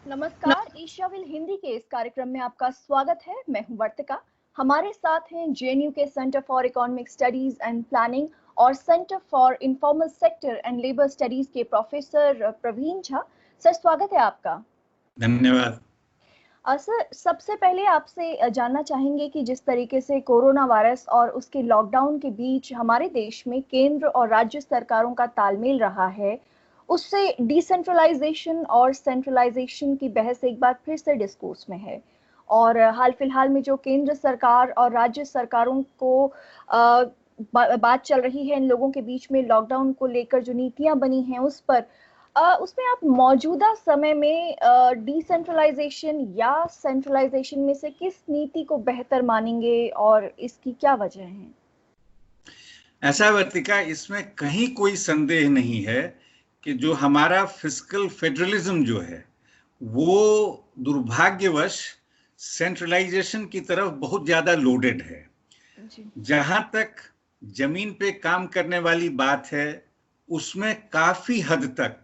नमस्कार, एशियाविल हिंदी के इस कार्यक्रम में आपका स्वागत है। मैं हूं वर्तिका। हमारे साथ हैं जेएनयू के centre for economic studies and planning और centre for informal sector and labour studies के प्रोफेसर प्रवीण झा। सर, स्वागत है आपका। धन्यवाद। सर, सबसे पहले आपसे जानना चाहेंगे कि जिस तरीके से कोरोना वायरस और उसके लॉकडाउन के बीच हमारे देश में केंद्र और राज्य सरकारों का तालमेल रहा है, उससे डिसेंट्रलाइजेशन और सेंट्रलाइजेशन की बहस एक बार फिर से डिस्कोर्स में है। और हाल फिलहाल में जो केंद्र सरकार और राज्य सरकारों को बात चल रही है इन लोगों के बीच में लॉकडाउन को लेकर जो नीतियां बनी हैं उसमें आप मौजूदा समय में डिसेंट्रलाइजेशन या सेंट्रलाइजेशन में से किस नीति को बेहतर मानेंगे और इसकी क्या वजह है? ऐसा वर्तिका, इसमें कहीं कोई संदेह नहीं है कि जो हमारा फिस्कल फेडरलिज्म जो है वो दुर्भाग्यवश सेंट्रलाइजेशन की तरफ बहुत ज्यादा लोडेड है। जहां तक जमीन पे काम करने वाली बात है उसमें काफी हद तक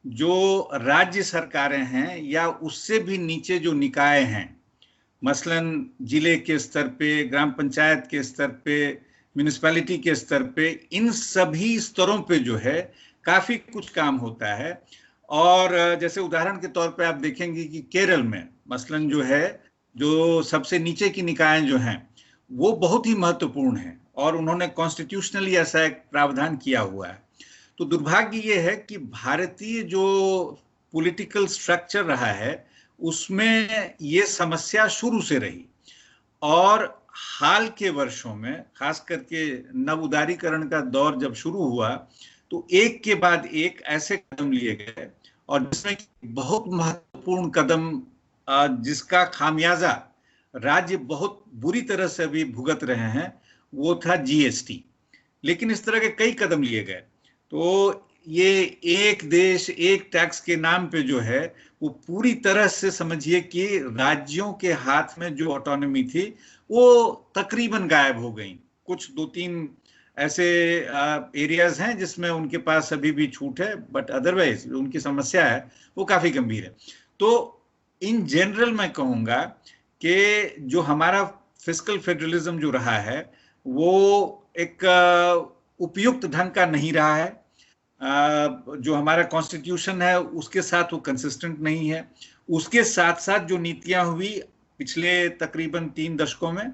जो राज्य सरकारें हैं या उससे भी नीचे जो निकाय हैं, मसलन जिले के स्तर पे, ग्राम पंचायत के स्तर पे, म्यूनिसिपैलिटी के स्तर पे, इन सभी स्तरों पे जो है काफी कुछ काम होता है। और जैसे उदाहरण के तौर पे आप देखेंगे कि केरल में मसलन जो है, जो सबसे नीचे की निकाय जो हैं वो बहुत ही महत्वपूर्ण है और उन्होंने कॉन्स्टिट्यूशनली ऐसा एक प्रावधान किया हुआ है। तो दुर्भाग्य ये है कि भारतीय जो पॉलिटिकल स्ट्रक्चर रहा है उसमें ये समस्या शुरू से रही और हाल के वर्षों में खास करके नव उदारीकरण का दौर जब शुरू हुआ तो एक के बाद एक ऐसे कदम लिए गए और जिसमें बहुत महत्वपूर्ण कदम जिसका खामियाजा राज्य बहुत बुरी तरह से अभी भुगत रहे हैं वो था जीएसटी। लेकिन इस तरह के कई कदम लिए गए। तो ये एक देश एक टैक्स के नाम पे जो है वो पूरी तरह से समझिए कि राज्यों के हाथ में जो ऑटोनॉमी थी वो तकरीबन गायब हो गई। कुछ दो तीन ऐसे एरियाज हैं जिसमें उनके पास अभी भी छूट है, बट अदरवाइज उनकी समस्या है वो काफी गंभीर है। तो इन जनरल मैं कहूंगा कि जो हमारा फिस्कल फेडरलिज्म जो रहा है वो एक उपयुक्त ढंग का नहीं रहा है। जो हमारा कॉन्स्टिट्यूशन है उसके साथ वो कंसिस्टेंट नहीं है। उसके साथ साथ जो नीतियां हुई पिछले तकरीबन 3 दशकों में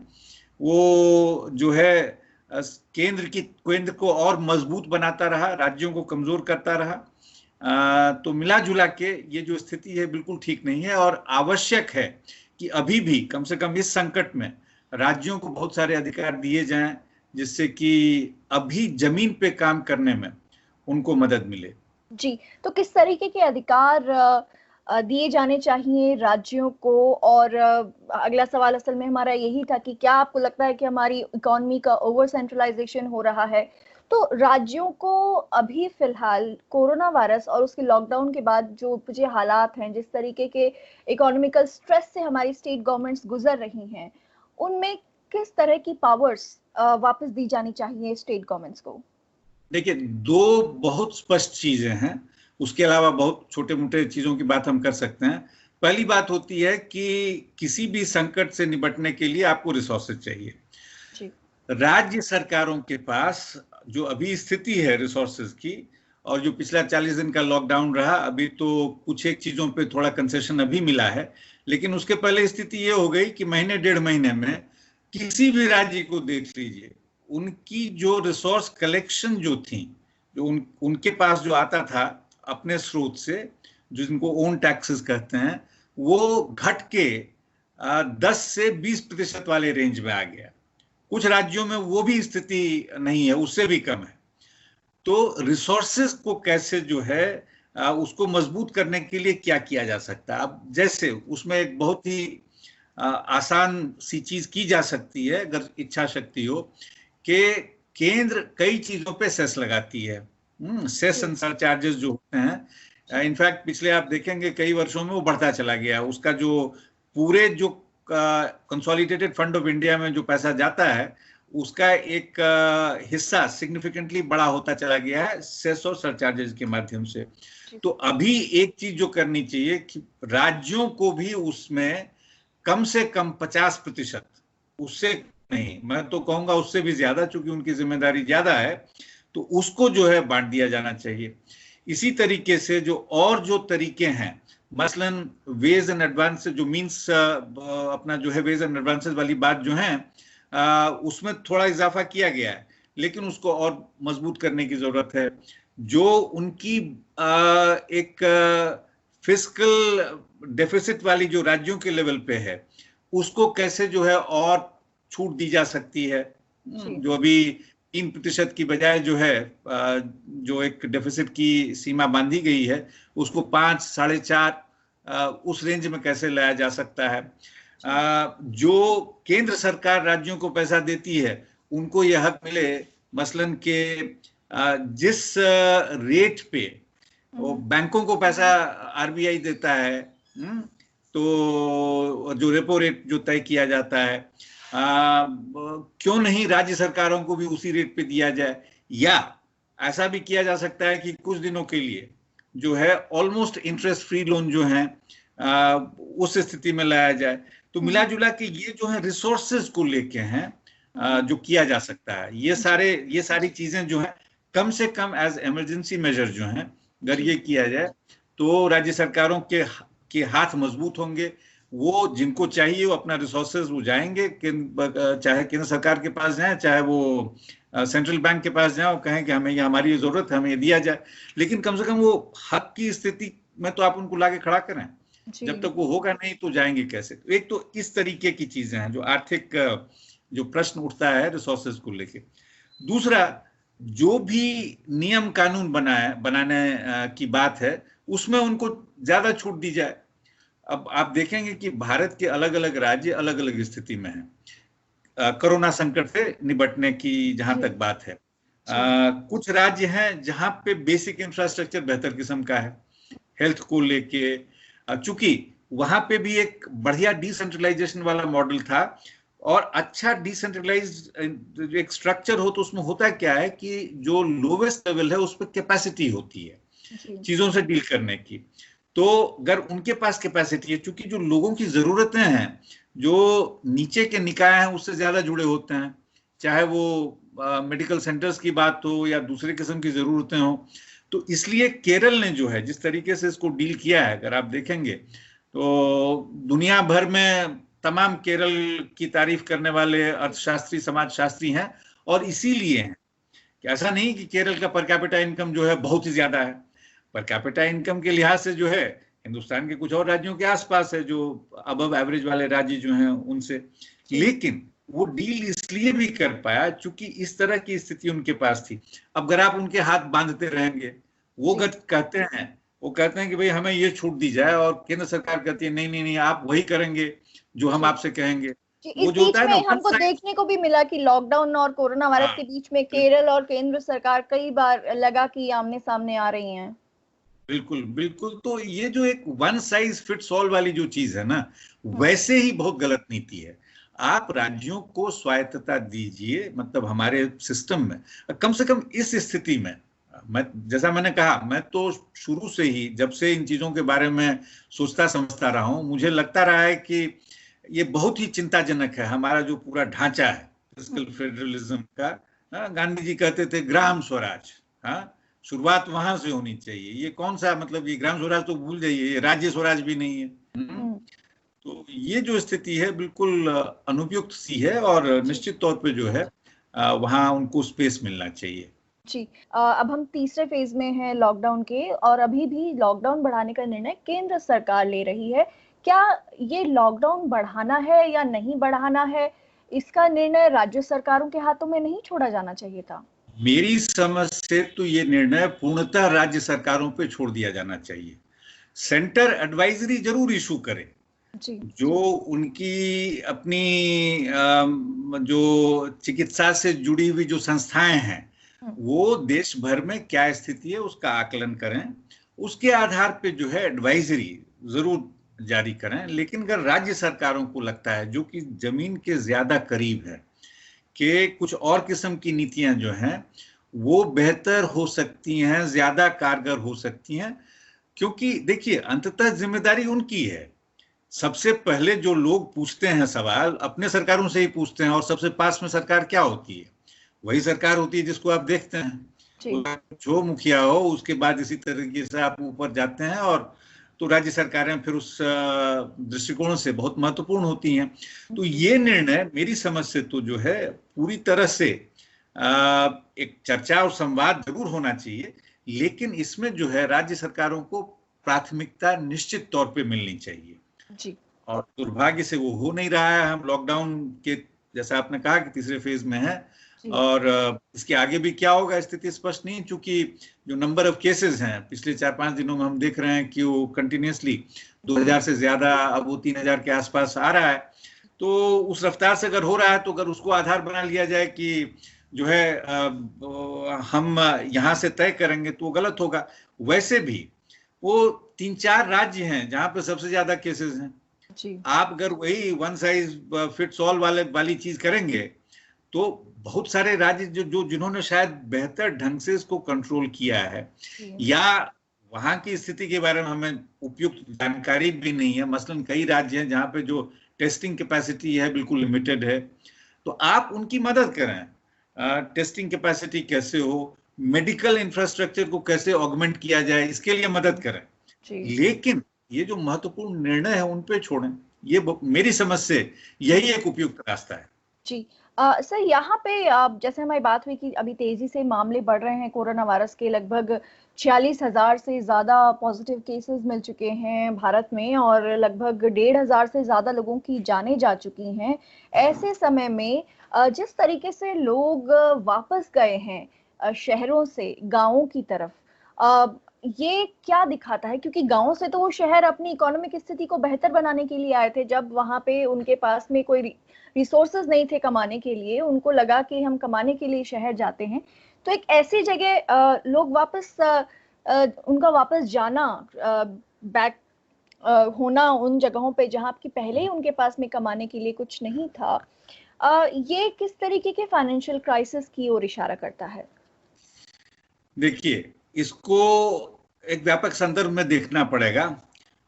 वो जो है केंद्र को और मजबूत बनाता रहा, राज्यों को कमजोर करता रहा। तो मिला जुला के ये जो स्थिति है बिल्कुल ठीक नहीं है और आवश्यक है कि अभी भी कम से कम इस संकट में राज्यों को बहुत सारे अधिकार दिए जाएं जिससे कि अभी जमीन पे काम करने में उनको मदद मिले। जी, तो किस तरीके के अधिकार दिए जाने चाहिए राज्यों को? और अगला सवाल असल में हमारा यही था कि क्या आपको लगता है कि हमारी इकोनॉमी का ओवर सेंट्रलाइजेशन हो रहा है? तो राज्यों को अभी फिलहाल कोरोना वायरस और उसके लॉकडाउन के बाद जो मुझे हालात हैं, जिस तरीके के इकोनॉमिकल स्ट्रेस से हमारी स्टेट गवर्नमेंट्स गुजर रही हैं, उनमें किस तरह की पावर्स वापस दी जानी चाहिए स्टेट गवर्नमेंट्स को? देखिए, दो बहुत स्पष्ट चीजें हैं, उसके अलावा बहुत छोटे मोटे चीजों की बात हम कर सकते हैं। पहली बात होती है कि किसी भी संकट से निपटने के लिए आपको रिसोर्सेज चाहिए। जी। राज्य सरकारों के पास जो अभी स्थिति है रिसोर्सेज की, और जो पिछला 40 दिन का लॉकडाउन रहा, अभी तो कुछ एक चीजों पे थोड़ा कंसेशन अभी मिला है, लेकिन उसके पहले स्थिति ये हो गई कि महीने डेढ़ महीने में किसी भी राज्य को देख लीजिए, उनकी जो रिसोर्स कलेक्शन जो थी, जो उनके पास जो आता था अपने स्रोत से, जिनको ओन टैक्सेस कहते हैं, वो घट के 10 से 20% वाले रेंज में आ गया। कुछ राज्यों में वो भी स्थिति नहीं है, उससे भी कम है। तो रिसोर्सेज को कैसे जो है उसको मजबूत करने के लिए क्या किया जा सकता है? अब जैसे उसमें एक बहुत ही आसान सी चीज की जा सकती है अगर इच्छा शक्ति हो, कि केंद्र कई चीजों पे सेस लगाती है। सेस एंड सरचार्जेस जो होते हैं, इनफैक्ट पिछले आप देखेंगे कई वर्षों में वो बढ़ता चला गया। उसका जो पूरे जो कंसोलिडेटेड फंड ऑफ इंडिया में जो पैसा जाता है उसका एक हिस्सा सिग्निफिकेंटली बड़ा होता चला गया है सेस और सरचार्जेस के माध्यम से। तो अभी एक चीज जो करनी चाहिए कि राज्यों को भी उसमें कम से कम 50%, उससे नहीं, मैं तो कहूंगा उससे भी ज्यादा, चूंकि उनकी जिम्मेदारी ज्यादा है, तो उसको जो है बांट दिया जाना चाहिए। इसी तरीके से जो तरीके हैं, मसलन वेज एंड एडवांसेस, जो मीन्स अपना जो है वेज एंड एडवांसेस वाली बात जो है, उसमें थोड़ा इजाफा किया गया है, लेकिन उसको और मजबूत करने की जरूरत है। जो उनकी एक फिस्कल डेफिसिट वाली जो राज्यों के लेवल पे है, उसको कैसे जो है और छूट दी जा सकती है। जो अभी 3% की बजाय जो है जो एक डेफिसिट की सीमा बांधी गई है, उसको 5, 4.5 उस रेंज में कैसे लाया जा सकता है। जो केंद्र सरकार राज्यों को पैसा देती है, उनको यह हक मिले, मसलन के जिस रेट पे वो बैंकों को पैसा आरबीआई देता है, तो जो रेपो रेट जो तय किया जाता है, क्यों नहीं राज्य सरकारों को भी उसी रेट पे दिया जाए। या ऐसा भी किया जा सकता है कि कुछ दिनों के लिए जो है ऑलमोस्ट इंटरेस्ट फ्री लोन जो है उस स्थिति में लाया जाए। तो मिला जुला के ये जो है रिसोर्सेज को लेके हैं, जो किया जा सकता है, ये सारी चीजें जो है कम से कम एज इमरजेंसी मेजर जो है, अगर ये किया जाए तो राज्य सरकारों के हाथ मजबूत होंगे। वो जिनको चाहिए वो अपना रिसोर्सेज वो जाएंगे, चाहे केंद्र सरकार के पास जाए, चाहे वो सेंट्रल बैंक के पास जाए और कहें कि हमें ये हमारी जरूरत है, हमें ये दिया जाए। लेकिन कम से कम वो हक की स्थिति में तो आप उनको लाके खड़ा करें। जब तक वो होगा नहीं तो जाएंगे कैसे। तो एक तो इस तरीके की चीजें हैं जो आर्थिक जो प्रश्न उठता है रिसोर्सेज को लेके। दूसरा, जो भी नियम कानून बनाने की बात है, उसमें उनको ज्यादा छूट दी जाए। अब आप देखेंगे कि भारत के अलग अलग राज्य अलग अलग स्थिति में हैं कोरोना संकट से निपटने की जहां तक बात है। कुछ राज्य हैं जहां पे बेसिक इंफ्रास्ट्रक्चर बेहतर किस्म का है हेल्थ को लेके, चूंकि वहां पे भी एक बढ़िया डिसेंट्रलाइजेशन वाला मॉडल था। और अच्छा डिसेंट्रलाइज्ड एक स्ट्रक्चर हो तो उसमें होता क्या है कि जो लोवेस्ट लेवल है उस पर कैपेसिटी होती है चीजों से डील करने की। तो अगर उनके पास कैपेसिटी है, चूंकि जो लोगों की जरूरतें हैं, जो नीचे के निकाय हैं उससे ज्यादा जुड़े होते हैं, चाहे वो मेडिकल सेंटर्स की बात हो या दूसरे किस्म की जरूरतें हो। तो इसलिए केरल ने जो है जिस तरीके से इसको डील किया है, अगर आप देखेंगे तो दुनिया भर में तमाम केरल की तारीफ करने वाले अर्थशास्त्री समाजशास्त्री हैं। और इसीलिए हैं कि ऐसा नहीं कि केरल का पर कैपिटा इनकम जो है बहुत ही ज्यादा है। पर कैपिटा इनकम के लिहाज से जो है हिंदुस्तान के कुछ और राज्यों के आसपास है, जो अबव एवरेज वाले राज्य जो हैं उनसे। लेकिन वो डील इसलिए भी कर पाया चूंकि इस तरह की स्थिति उनके पास थी। अब अगर आप उनके हाथ बांधते रहेंगे, वो कहते हैं कि भाई हमें ये छूट दी जाए, और केंद्र सरकार कहती है नहीं नहीं नहीं, आप वही करेंगे जो हम आपसे कहेंगे। इस बीच में हमको देखने को भी मिला कि लॉकडाउन और कोरोना वायरस के बीच में केरल और केंद्र सरकार कई बार लगा कि आमने सामने आ रही हैं। बिल्कुल बिल्कुल। तो ये जो एक वन साइज फिट्स ऑल वाली जो चीज है ना, वैसे ही बहुत गलत नीति है। आप राज्यों को स्वायत्तता दीजिए, मतलब हमारे सिस्टम में कम से कम इस स्थिति में। जैसा मैंने कहा, मैं तो शुरू से ही जब से इन चीजों के बारे में सोचता समझता रहा हूं, मुझे लगता रहा है कि ये बहुत ही चिंताजनक है हमारा जो पूरा ढांचा है फिस्कल फेडरलिज्म का। गांधी जी कहते थे ग्राम स्वराज, शुरुआत वहां से होनी चाहिए। ये कौन सा, मतलब ये ग्राम स्वराज तो भूल जाइए, ये राज्य स्वराज भी नहीं है। तो ये जो स्थिति है बिल्कुल अनुपयुक्त सी है, और निश्चित तौर पे जो है वहां उनको स्पेस मिलना चाहिए। जी, अब हम तीसरे फेज में हैं लॉकडाउन के, और अभी भी लॉकडाउन बढ़ाने का निर्णय केंद्र सरकार ले रही है। क्या ये लॉकडाउन बढ़ाना है या नहीं बढ़ाना है, इसका निर्णय राज्य सरकारों के हाथों में नहीं छोड़ा जाना चाहिए था? मेरी समझ से तो ये निर्णय पूर्णतः राज्य सरकारों पे छोड़ दिया जाना चाहिए। सेंटर एडवाइजरी जरूर इशू करे, जो उनकी अपनी जो चिकित्सा से जुड़ी हुई जो संस्थाएं हैं, वो देश भर में क्या स्थिति है उसका आकलन करें, उसके आधार पे जो है एडवाइजरी जरूर जारी करें। लेकिन अगर राज्य सरकारों को लगता है, जो कि जमीन के ज्यादा करीब है, कि कुछ और किस्म की नीतियां जो हैं वो बेहतर हो सकती हैं, ज्यादा कारगर हो सकती हैं। क्योंकि देखिए, अंततः जिम्मेदारी उनकी है। सबसे पहले जो लोग पूछते हैं सवाल, अपने सरकारों से ही पूछते हैं, और सबसे पास में सरकार क्या होती है? वही सरकार होती है जिसको आप देखते हैं। जी। जो मुखिया हो, उसके बाद इसी तरीके से आप ऊपर जाते हैं, और तो राज्य सरकारें फिर उस दृष्टिकोण से बहुत महत्वपूर्ण होती हैं। तो जी। ये निर्णय मेरी समझ से तो जो है पूरी तरह से एक चर्चा और संवाद जरूर होना चाहिए, लेकिन इसमें जो है राज्य सरकारों को प्राथमिकता निश्चित तौर पे मिलनी चाहिए। जी। और दुर्भाग्य से वो हो नहीं रहा है। हम लॉकडाउन के, जैसा आपने कहा, कि तीसरे फेज में है, जी। और इसके आगे भी क्या होगा स्थिति स्पष्ट नहीं, क्योंकि जो नंबर ऑफ केसेस हैं पिछले 4-5 दिनों में हम देख रहे हैं कि वो कंटिन्यूसली 2000 से ज्यादा, अब वो 3000 के आसपास आ रहा है। तो उस रफ्तार से अगर हो रहा है, तो अगर उसको आधार बना लिया जाए कि जो है हम यहाँ से तय करेंगे, तो गलत होगा। वैसे भी वो 3-4 राज्य हैं जहां पे सबसे ज्यादा केसेस हैं। जी। आप अगर वही वन साइज फिट्स ऑल वाली चीज करेंगे, तो बहुत सारे राज्य जो जो जिन्होंने शायद बेहतर ढंग से इसको कंट्रोल किया है, जी। या वहां की स्थिति के बारे में हमें उपयुक्त जानकारी भी नहीं है। मसलन कई राज्य हैं जहां पे जो टेस्टिंग कैपेसिटी है बिल्कुल लिमिटेड है। तो आप उनकी मदद करें। टेस्टिंग कैपेसिटी कैसे हो, मेडिकल इंफ्रास्ट्रक्चर को कैसे ऑगमेंट किया जाए, इसके लिए मदद करें। जी। लेकिन ये जो महत्वपूर्ण निर्णय है उन पे छोड़ें। ये मेरी समझ से यही एक उपयुक्त रास्ता है। जी। सर, यहाँ पे जैसे हमारी बात हुई कि अभी तेजी से मामले बढ़ रहे हैं कोरोना वायरस के, लगभग 46,000 से ज़्यादा पॉजिटिव केसेस मिल चुके हैं भारत में, और लगभग 1,500 से ज़्यादा लोगों की जानें जा चुकी हैं। ऐसे समय में जिस तरीके से लोग वापस गए हैं शहरों से गाँवों की तरफ, अ, ये क्या दिखाता है? क्योंकि गाँव से तो वो शहर अपनी इकोनॉमिक स्थिति को बेहतर बनाने के लिए आए थे, जब वहाँ पे उनके पास में कोई रिसोर्सेज नहीं थे कमाने के लिए, उनको लगा कि हम कमाने के लिए शहर जाते हैं। तो एक ऐसी जगह लोग वापस उनका वापस जाना, बैक होना उन जगहों पे जहाँ कि पहले ही उनके पास में कमाने के लिए कुछ नहीं था, ये किस तरीके के फाइनेंशियल क्राइसिस की ओर इशारा करता है? देखिए, इसको एक व्यापक संदर्भ में देखना पड़ेगा।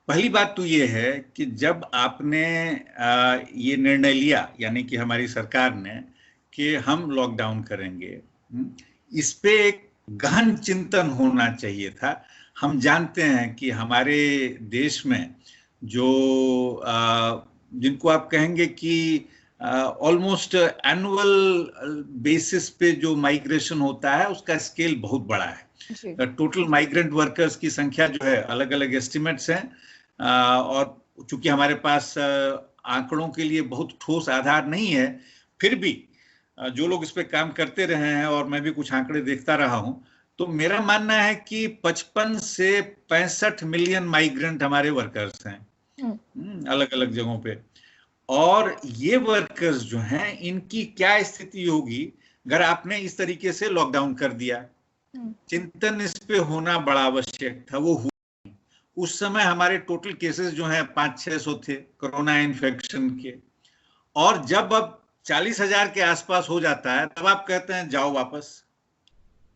पहली बात तो ये है कि जब आपने ये निर्णय लिया, यानी कि हमारी सरकार ने, कि हम लॉकडाउन करेंगे, इस पे एक गहन चिंतन होना चाहिए था। हम जानते हैं कि हमारे देश में जो जिनको आप कहेंगे कि ऑलमोस्ट एनुअल बेसिस पे जो माइग्रेशन होता है, उसका स्केल बहुत बड़ा है। जी। टोटल माइग्रेंट वर्कर्स की संख्या जो है, अलग अलग एस्टिमेट्स हैं, और चूंकि हमारे पास आंकड़ों के लिए बहुत ठोस आधार नहीं है, फिर भी जो लोग इस पे काम करते रहे हैं, और मैं भी कुछ आंकड़े देखता रहा हूं, तो मेरा मानना है कि 55 से 65 मिलियन माइग्रेंट हमारे वर्कर्स हैं, अलग अलग जगहों पे। और ये वर्कर्स जो हैं, इनकी क्या स्थिति होगी अगर आपने इस तरीके से लॉकडाउन कर दिया? चिंतन इस पे होना बड़ा आवश्यक था, वो हुआ। उस समय हमारे टोटल केसेस जो हैं 500-600 थे कोरोना इन्फेक्शन के, और जब अब 40,000 के आसपास हो जाता है, तब आप कहते हैं जाओ वापस।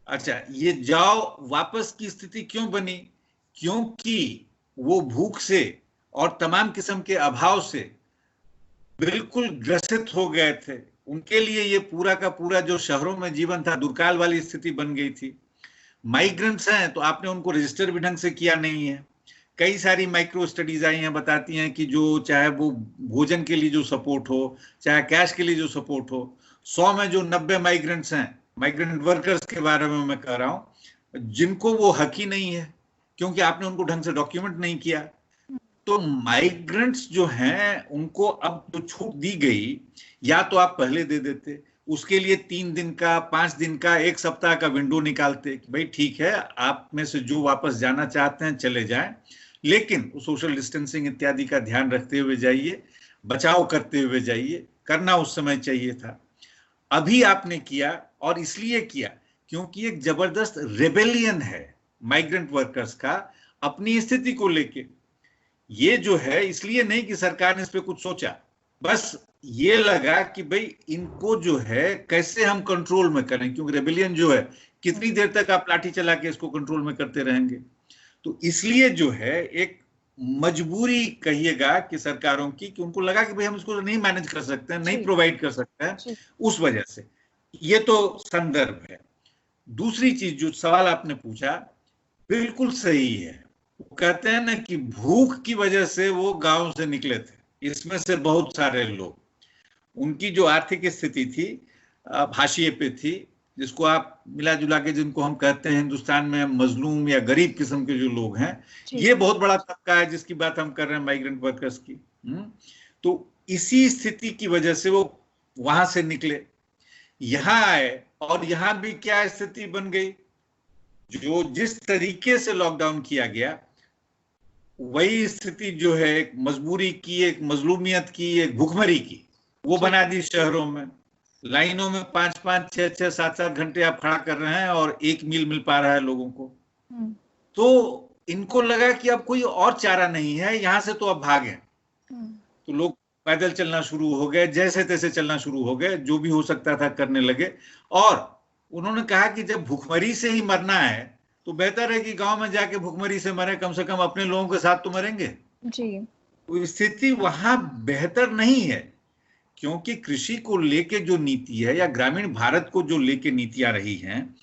अच्छा, ये जाओ वापस की स्थिति क्यों बनी? क्योंकि वो भूख से और तमाम किस्म के अभाव से बिल्कुल ग्रसित हो गए थे। उनके लिए ये पूरा का पूरा जो शहरों में जीवन था, दुर्काल वाली स्थिति बन गई थी। माइग्रेंट्स हैं, तो आपने उनको रजिस्टर भी ढंग से किया नहीं है। कई सारी माइक्रो स्टडीज आई हैं, बताती हैं कि जो चाहे वो भोजन के लिए जो सपोर्ट हो, चाहे कैश के लिए जो सपोर्ट हो, 100 में जो 90 माइग्रेंट्स हैं, माइग्रेंट वर्कर्स के बारे में मैं कह रहा हूं, जिनको वो हक ही नहीं है, क्योंकि आपने उनको ढंग से डॉक्यूमेंट नहीं किया। तो माइग्रेंट्स जो हैं, उनको अब जो छूट दी गई, या तो आप पहले दे देते, उसके लिए 3 दिन का, 5 दिन का, 1 सप्ताह का विंडो निकालते कि भाई ठीक है, आप में से जो वापस जाना चाहते हैं चले जाएं, लेकिन सोशल डिस्टेंसिंग इत्यादि का ध्यान रखते हुए जाइए, बचाव करते हुए जाइए। करना उस समय चाहिए था। अभी आपने किया, और इसलिए किया क्योंकि एक जबरदस्त रेबेलियन है माइग्रेंट वर्कर्स का अपनी स्थिति को लेके। ये जो है, इसलिए नहीं कि सरकार ने इस पे कुछ सोचा, बस ये लगा कि भाई इनको जो है कैसे हम कंट्रोल में करें, क्योंकि रेबेलियन जो है कितनी देर तक आप लाठी चला के इसको कंट्रोल में करते रहेंगे। तो इसलिए जो है एक मजबूरी कहिएगा कि सरकारों की, कि उनको लगा कि भाई हम इसको नहीं मैनेज कर सकते हैं, नहीं प्रोवाइड कर सकते हैं, उस वजह से। ये तो संदर्भ है। दूसरी चीज जो सवाल आपने पूछा बिल्कुल सही है। वो कहते हैं ना कि भूख की वजह से वो गांव से निकले थे। इसमें से बहुत सारे लोग, उनकी जो आर्थिक स्थिति थी हाशिए पे थी, जिसको आप मिला जुला के जिनको हम कहते हैं हिंदुस्तान में मजलूम या गरीब किस्म के जो लोग हैं, ये बहुत बड़ा तबका है जिसकी बात हम कर रहे हैं, माइग्रेंट वर्कर्स की। तो इसी स्थिति की वजह से वो वहां से निकले, यहां आए, और यहां भी क्या स्थिति बन गई, जो जिस तरीके से लॉकडाउन किया गया वही स्थिति जो है एक मजबूरी की, एक मजलूमियत की, एक भूखमरी की, वो बना दी शहरों में। लाइनों में 5-5, 6-6, 7-7 घंटे आप खड़ा कर रहे हैं और एक मील मिल पा रहा है लोगों को। तो इनको लगा कि अब कोई और चारा नहीं है, यहां से तो अब भागें। तो लोग पैदल चलना शुरू हो गए, जैसे तैसे चलना शुरू हो गए, जो भी हो सकता था करने लगे। और उन्होंने कहा कि जब भूखमरी से ही मरना है तो बेहतर है कि गांव में जाके भूखमरी से मरे, कम से कम अपने लोगों के साथ तो मरेंगे जी। तो स्थिति वहां बेहतर नहीं है, क्योंकि कृषि को लेके जो नीति है या ग्रामीण भारत को जो लेके नीतियां रही हैं,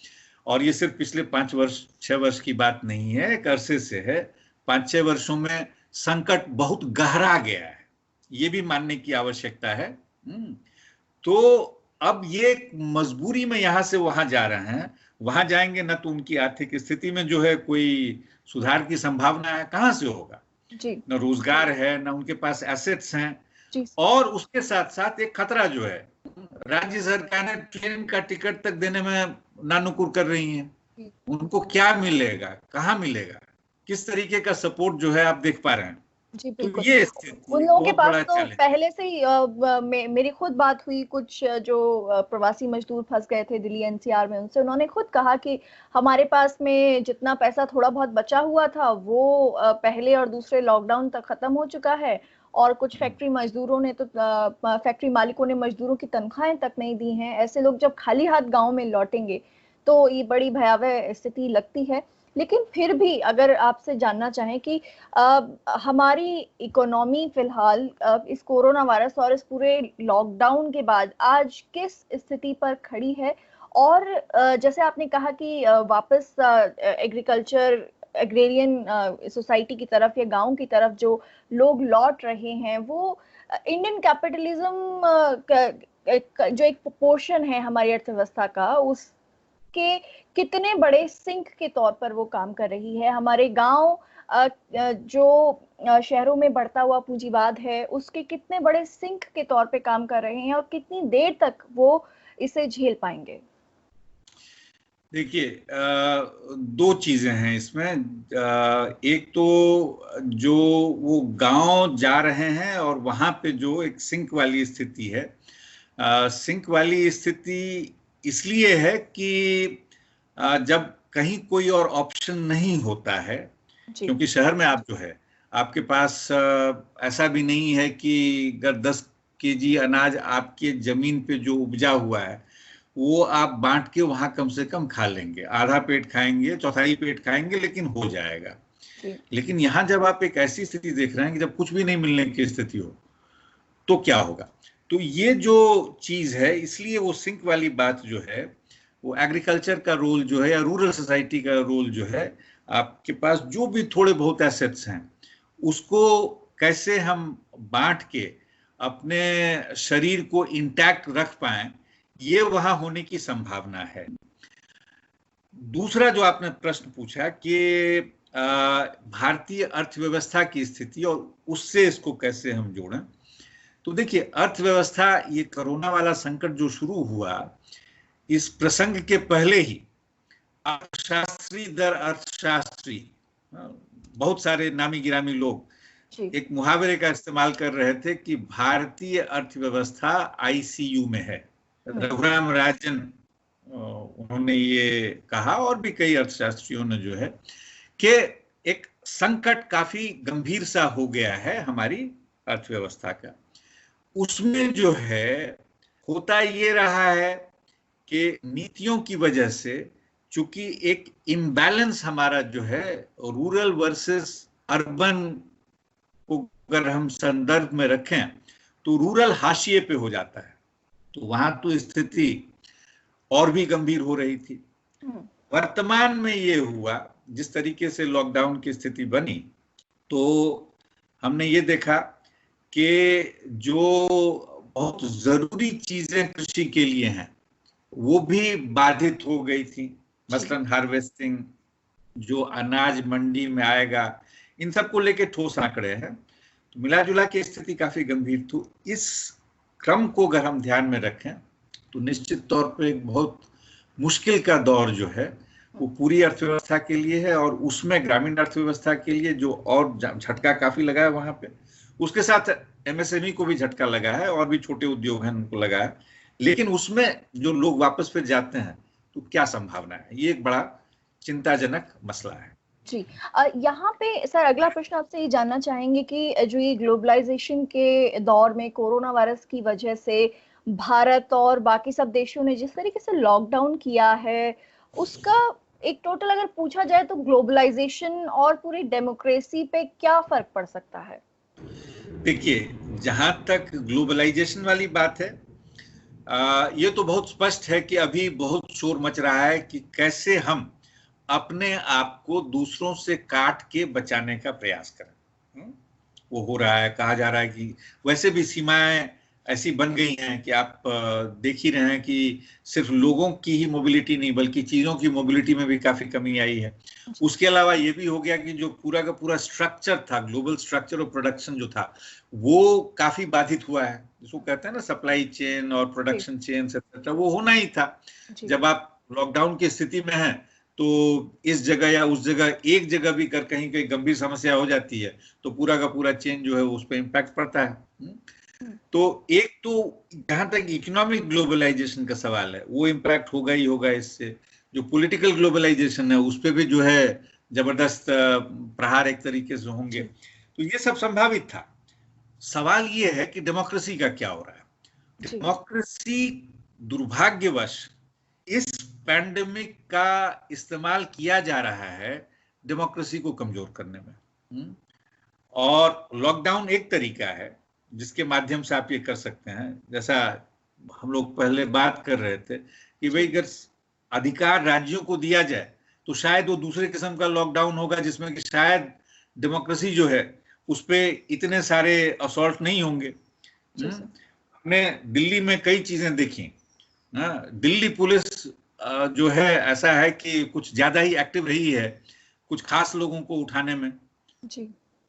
और ये सिर्फ पिछले 5-6 वर्ष की बात नहीं है, एक अरसे से है। 5-6 वर्षों में संकट बहुत गहरा गया है, ये भी मानने की आवश्यकता है। तो अब ये मजबूरी में यहां से वहां जा रहे हैं, वहां जाएंगे ना तो उनकी आर्थिक स्थिति में जो है कोई सुधार की संभावना है, कहां से होगा जी। न रोजगार है, न उनके पास एसेट्स हैं जी। और उसके साथ साथ एक खतरा जो है, राज्य सरकारें ट्रेन का टिकट तक देने में नानुकुर कर रही हैं। उनको क्या मिलेगा, कहाँ मिलेगा, किस तरीके का सपोर्ट जो है आप देख पा रहे हैं जी। बिल्कुल। तो ये उन लोगों के पास तो पहले से ही मेरी खुद बात हुई, कुछ जो प्रवासी मजदूर फंस गए थे दिल्ली एनसीआर में, उनसे उन्होंने खुद कहा कि हमारे पास में जितना पैसा थोड़ा बहुत बचा हुआ था वो पहले और दूसरे लॉकडाउन तक खत्म हो चुका है, और कुछ फैक्ट्री मजदूरों ने तो फैक्ट्री मालिकों ने मजदूरों की तनख्वाहें तक नहीं दी हैं। ऐसे लोग जब खाली हाथ गाँव में लौटेंगे तो ये बड़ी भयावह स्थिति लगती है। लेकिन फिर भी अगर आपसे जानना चाहें कि हमारी इकोनॉमी फिलहाल इस कोरोना वायरस और इस पूरे लॉकडाउन के बाद आज किस स्थिति पर खड़ी है, और जैसे आपने कहा कि वापस एग्रीकल्चर एग्रेरियन सोसाइटी की तरफ या गांव की तरफ जो लोग लौट रहे हैं, वो इंडियन कैपिटलिज्म जो एक पोर्शन है हमारी अर्थव्यवस्था का, उस के कितने बड़े सिंक के तौर पर वो काम कर रही है। हमारे गांव जो शहरों में बढ़ता हुआ पूंजीवाद है, उसके कितने बड़े सिंक के तौर पे काम कर रहे हैं, और कितनी देर तक वो इसे झेल पाएंगे। देखिए, दो चीजें हैं इसमें। एक तो जो वो गांव जा रहे हैं और वहां पे जो एक सिंक वाली स्थिति है, सिंक वाली स्थिति इसलिए है कि जब कहीं कोई और ऑप्शन नहीं होता है, क्योंकि शहर में आप जो है आपके पास ऐसा भी नहीं है कि अगर 10 केजी अनाज आपके जमीन पे जो उपजा हुआ है वो आप बांट के वहां कम से कम खा लेंगे, आधा पेट खाएंगे, चौथाई पेट खाएंगे, लेकिन हो जाएगा। लेकिन यहाँ जब आप एक ऐसी स्थिति देख रहे हैं कि जब कुछ भी नहीं मिलने की स्थिति हो तो क्या होगा। तो ये जो चीज है, इसलिए वो सिंक वाली बात जो है, वो एग्रीकल्चर का रोल जो है या रूरल सोसाइटी का रोल जो है, आपके पास जो भी थोड़े बहुत एसेट्स हैं उसको कैसे हम बांट के अपने शरीर को इंटैक्ट रख पाएं, ये वहां होने की संभावना है। दूसरा जो आपने प्रश्न पूछा कि भारतीय अर्थव्यवस्था की स्थिति और उससे इसको कैसे हम जोड़ें, तो देखिए अर्थव्यवस्था, ये कोरोना वाला संकट जो शुरू हुआ, इस प्रसंग के पहले ही अर्थशास्त्री दर अर्थशास्त्री, बहुत सारे नामी गिरामी लोग एक मुहावरे का इस्तेमाल कर रहे थे कि भारतीय अर्थव्यवस्था आईसीयू में है। रघुराम राजन उन्होंने ये कहा, और भी कई अर्थशास्त्रियों ने जो है, कि एक संकट काफी गंभीर सा हो गया है हमारी अर्थव्यवस्था का। उसमें जो है होता ये रहा है कि नीतियों की वजह से, चूंकि एक इम्बैलेंस हमारा जो है रूरल वर्सेस अर्बन को अगर हम संदर्भ में रखें तो रूरल हाशिए पे हो जाता है, तो वहां तो स्थिति और भी गंभीर हो रही थी। वर्तमान में ये हुआ, जिस तरीके से लॉकडाउन की स्थिति बनी, तो हमने ये देखा कि जो बहुत जरूरी चीजें कृषि के लिए हैं वो भी बाधित हो गई थी। मसलन हार्वेस्टिंग, जो अनाज मंडी में आएगा, इन सब को लेके ठोस आंकड़े हैं। तो मिला जुला के स्थिति काफी गंभीर थी। इस क्रम को अगर हम ध्यान में रखें तो निश्चित तौर पर एक बहुत मुश्किल का दौर जो है वो पूरी अर्थव्यवस्था के लिए है, और उसमें ग्रामीण अर्थव्यवस्था के लिए जो और झटका काफी लगा है वहां पे, उसके साथ एमएसएमई को भी झटका लगा है और भी छोटे उद्योग हैं उनको लगा है। लेकिन उसमें जो लोग वापस फिर जाते हैं तो क्या संभावना है, ये एक बड़ा चिंताजनक मसला है। जी, यहाँ पे सर अगला प्रश्न आपसे ये जानना चाहेंगे कि जो ये ग्लोबलाइजेशन के दौर में कोरोना वायरस की वजह से भारत और बाकी सब देशों ने जिस तरीके से लॉकडाउन किया है, उसका एक टोटल अगर पूछा जाए तो ग्लोबलाइजेशन और पूरी डेमोक्रेसी पे क्या फर्क पड़ सकता है? देखिए, जहां तक ग्लोबलाइजेशन वाली बात है, ये तो बहुत स्पष्ट है कि अभी बहुत शोर मच रहा है कि कैसे हम अपने आप को दूसरों से काट के बचाने का प्रयास करें। वो हो रहा है, कहा जा रहा है कि वैसे भी सीमाएं ऐसी बन गई हैं कि आप देख ही रहे हैं कि सिर्फ लोगों की ही मोबिलिटी नहीं बल्कि चीजों की मोबिलिटी में भी काफी कमी आई है। उसके अलावा ये भी हो गया कि जो पूरा का पूरा स्ट्रक्चर था, ग्लोबल स्ट्रक्चर ऑफ प्रोडक्शन जो था, वो काफी बाधित हुआ है। जिसको कहते हैं ना सप्लाई चेन और प्रोडक्शन चेन एक्सेट्रा, वो होना ही था। जब आप लॉकडाउन की स्थिति में हैं तो इस जगह या उस जगह, एक जगह भी कर कहीं कोई गंभीर समस्या हो जाती है तो पूरा का पूरा चेन जो है उस पर इम्पैक्ट पड़ता है। तो एक तो जहां तक इकोनॉमिक ग्लोबलाइजेशन का सवाल है वो इम्पैक्ट होगा ही होगा इससे। जो पॉलिटिकल ग्लोबलाइजेशन है उस पर भी जो है जबरदस्त प्रहार एक तरीके से होंगे। तो ये सब संभावित था। सवाल ये है कि डेमोक्रेसी का क्या हो रहा है। डेमोक्रेसी दुर्भाग्यवश इस पैंडेमिक का इस्तेमाल किया जा रहा है डेमोक्रेसी को कमजोर करने में। और लॉकडाउन एक तरीका है जिसके माध्यम से आप ये कर सकते हैं। जैसा हम लोग पहले बात कर रहे थे कि भाई अगर अधिकार राज्यों को दिया जाए तो शायद वो दूसरे किस्म का लॉकडाउन होगा जिसमें कि शायद डेमोक्रेसी जो है उस पर इतने सारे असॉल्ट नहीं होंगे। हमने दिल्ली में कई चीजें देखी। दिल्ली पुलिस जो है ऐसा है कि कुछ ज्यादा ही एक्टिव रही है कुछ खास लोगों को उठाने में। जी।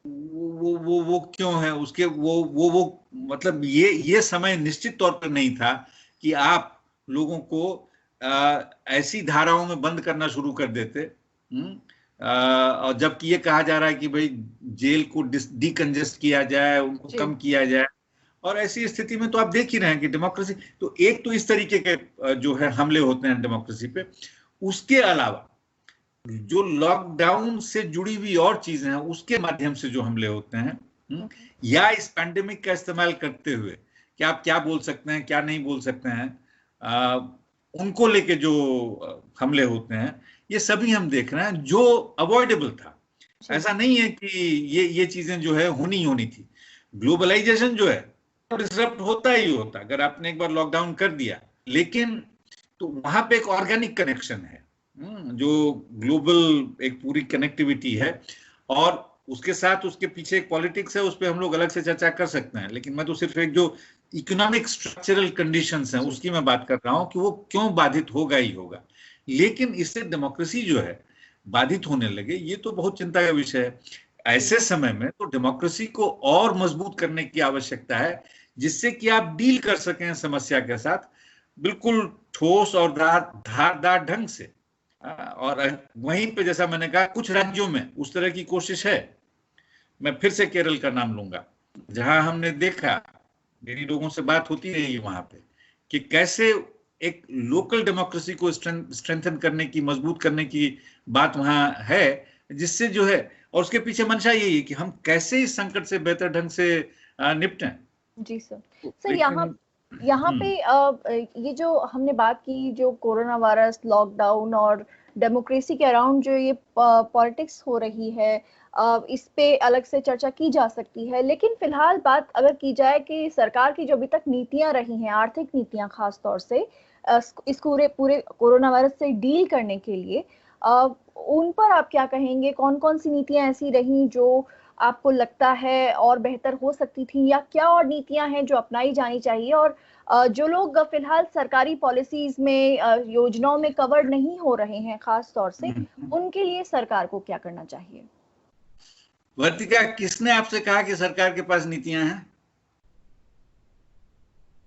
वो क्यों है उसके वो मतलब ये समय निश्चित तौर पर नहीं था कि आप लोगों को ऐसी धाराओं में बंद करना शुरू कर देते। और जबकि ये कहा जा रहा है कि भाई जेल को डिकंजेस्ट किया जाए, उनको कम किया जाए, और ऐसी स्थिति में तो आप देख ही रहे हैं कि डेमोक्रेसी तो एक तो इस तरीके के जो है हमले होते हैं डेमोक्रेसी पे। उसके अलावा जो लॉकडाउन से जुड़ी हुई और चीजें हैं उसके माध्यम से जो हमले होते हैं, या इस पैंडेमिक का इस्तेमाल करते हुए कि आप क्या बोल सकते हैं क्या नहीं बोल सकते हैं, उनको लेके जो हमले होते हैं, ये सभी हम देख रहे हैं जो अवॉइडेबल था। ऐसा नहीं है कि ये चीजें जो है होनी थी। ग्लोबलाइजेशन जो है डिसरप्ट होता ही होता अगर आपने एक बार लॉकडाउन कर दिया, लेकिन तो वहां पे एक ऑर्गेनिक कनेक्शन है जो ग्लोबल एक पूरी कनेक्टिविटी है, और उसके साथ उसके पीछे एक पॉलिटिक्स है, उस पर हम लोग अलग से चर्चा कर सकते हैं। लेकिन मैं तो सिर्फ एक जो इकोनॉमिक स्ट्रक्चरल कंडीशंस हैं उसकी मैं बात कर रहा हूं कि वो क्यों बाधित होगा ही होगा। लेकिन इससे डेमोक्रेसी जो है बाधित होने लगे, ये तो बहुत चिंता का विषय है। ऐसे समय में तो डेमोक्रेसी को और मजबूत करने की आवश्यकता है जिससे कि आप डील कर सकें समस्या के साथ बिल्कुल ठोस और धारदार ढंग से। और वहीं पे जैसा मैंने कहा कुछ राज्यों में उस तरह की कोशिश है। मैं फिर से केरल का नाम लूंगा जहां हमने देखा, मेरी लोगों से बात होती रही वहां पे, कि कैसे एक लोकल डेमोक्रेसी को स्ट्रेंथन करने की, मजबूत करने की बात वहां है, जिससे जो है, और उसके पीछे मंशा यही है कि हम कैसे इस संकट से बेहतर ढंग से निपटें। जी सर। सर यहाँ लेकिन यहाँ पे ये जो हमने बात की, जो कोरोना वायरस, लॉकडाउन और डेमोक्रेसी के अराउंड जो ये पॉलिटिक्स हो रही है, इस पे अलग से चर्चा की जा सकती है। लेकिन फिलहाल बात अगर की जाए कि सरकार की जो अभी तक नीतियां रही हैं, आर्थिक नीतियां खास तौर से इस पूरे पूरे कोरोना वायरस से डील करने के लिए, उन पर आप क्या कहेंगे? कौन-कौन सी नीतियां ऐसी रहीं जो आपको लगता है और बेहतर हो सकती थी, या क्या और नीतियां हैं जो अपनाई जानी चाहिए? और जो लोग फिलहाल सरकारी पॉलिसीज में, योजनाओं में कवर नहीं हो रहे हैं खास तौर से, उनके लिए सरकार को क्या करना चाहिए? वर्तिका, किसने आपसे कहा कि सरकार के पास नीतियां हैं?